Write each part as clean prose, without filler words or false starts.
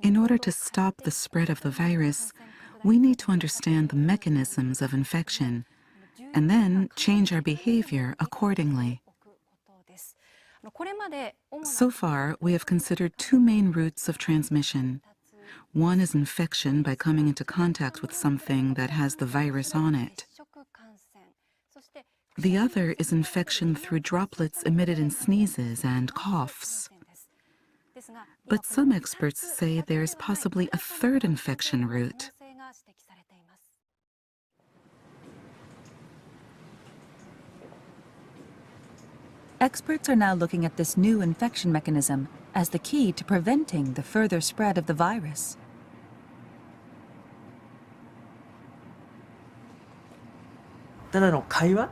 In order to stop the spread of the virus, we need to understand the mechanisms of infection and then change our behavior accordingly. So far, we have considered two main routes of transmission. One is infection by coming into contact with something that has the virus on it. The other is infection through droplets emitted in sneezes and coughs. But some experts say there is possibly a third infection route. Experts are now looking at this new infection mechanism as the key to preventing the further spread of the virus. ただの会話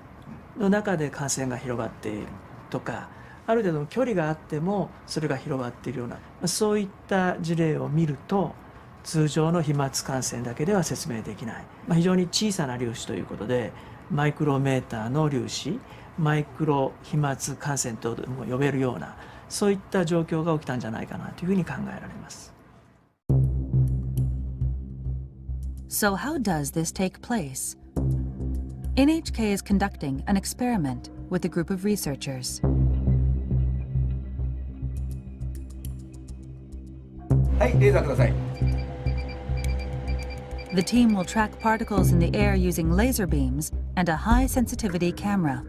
の中で感染が広がっているとか、ある程度の距離があってもそれが広がっているような、そういった事例を見ると、通常の飛沫感染だけでは説明できない、非常に小さな粒子ということで、マイクロメーターの粒子、マイクロ飛沫感染とも呼べるような、そういった状況が起きたんじゃないかなというふうに考えられます。So how does this take place? NHK is conducting an experiment with a group of researchers. はい、レーザーください。The team will track particles in the air using laser beams and a high-sensitivity camera.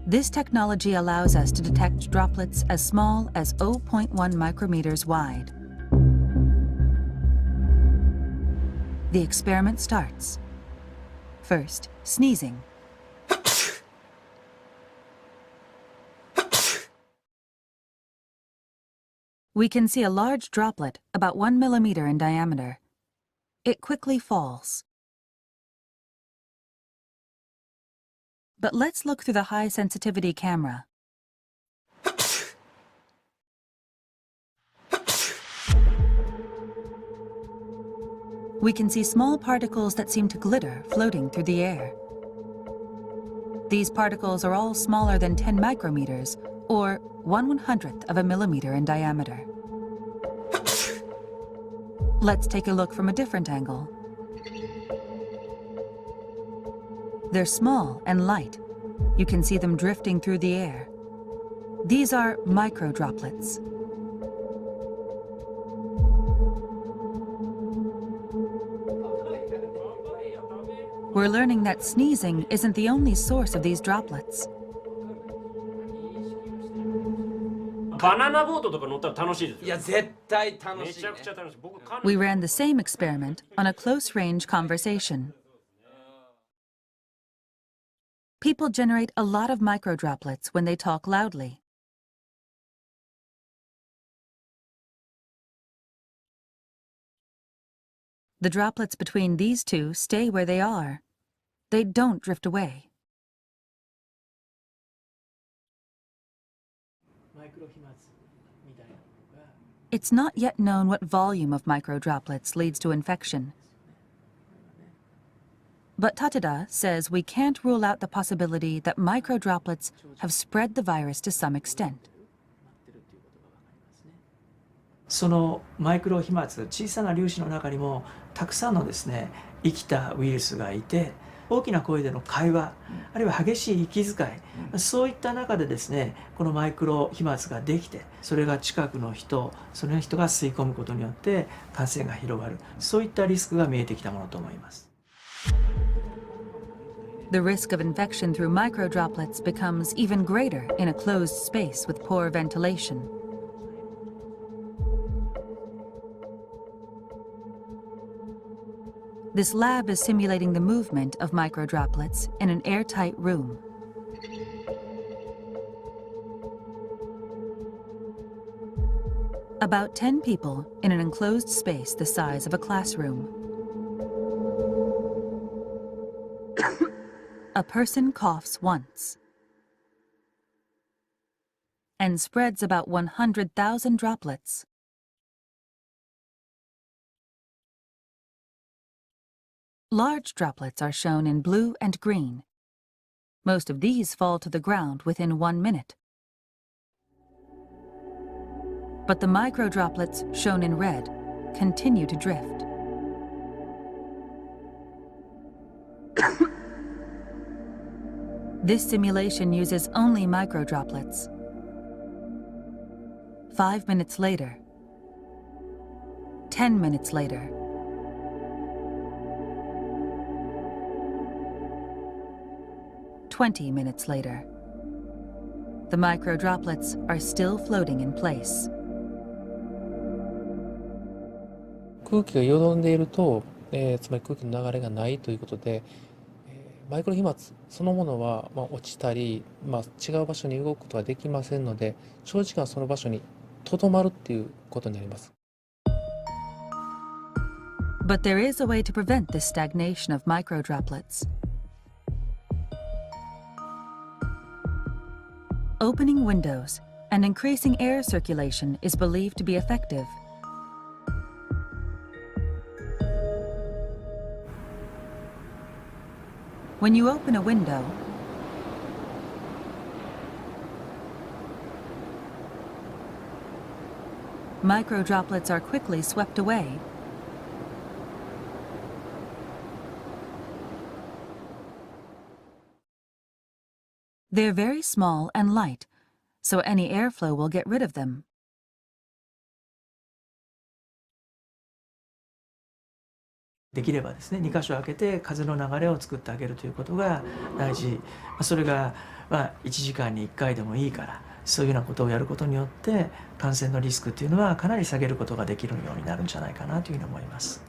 This technology allows us to detect droplets as small as 0.1 micrometers wide. The experiment starts. First, sneezing. We can see a large droplet about 1 millimeter in diameter. It quickly falls. But let's look through the high-sensitivity camera. We can see small particles that seem to glitter floating through the air. These particles are all smaller than 10 micrometers, or 1/100th of a millimeter in diameter. Let's take a look from a different angle. They're small and light. You can see them drifting through the air. These are microdroplets. We're learning that sneezing isn't the only source of these droplets. We ran the same experiment on a close-range conversation. People generate a lot of microdroplets when they talk loudly. The droplets between these two stay where they are. They don't drift away. It's not yet known what volume of microdroplets leads to infection. But Tateda says we can't rule out the possibility that microdroplets have spread the virus to some extent. そのマイクロ飛沫、小さな粒子の中にもたくさんのですね、生きたウイルスがいて、大きな声での会話、あるいは激しい息遣い、そういった中でですね、このマイクロ飛沫ができて、それが近くの人、その人が吸い込むことによって感染が広がる、そういったリスクが見えてきたものと思います。The risk of infection through microdroplets becomes even greater in a closed space with poor ventilation. This lab is simulating the movement of microdroplets in an airtight room. About 10 people in an enclosed space the size of a classroom. A person coughs once and spreads about 100,000 droplets. Large droplets are shown in blue and green. Most of these fall to the ground within 1 minute. But the microdroplets, shown in red, continue to drift. This simulation uses only microdroplets. 5 minutes later, 10 minutes later, 20 minutes later, the microdroplets are still floating in place. 空気がよどんでいると、つまり空気の流れがないということで、マイクロ飛沫そのものは、落ちたり、違う場所に動くことができませんので、長時間その場所にとどまるっていうことになります。But there is a way to prevent this stagnation of microdroplets. Opening windows and increasing air circulation is believed to be effective. When you open a window, microdroplets are quickly swept away. They're very small and light, so any airflow will get rid of them. できればですね、2箇所開けて風の流れを作ってあげるということが大事。それが1時間に1回でもいいから、そういうようなことをやることによって感染のリスクっていうのはかなり下げることができるようになるんじゃないかなというふうに思います。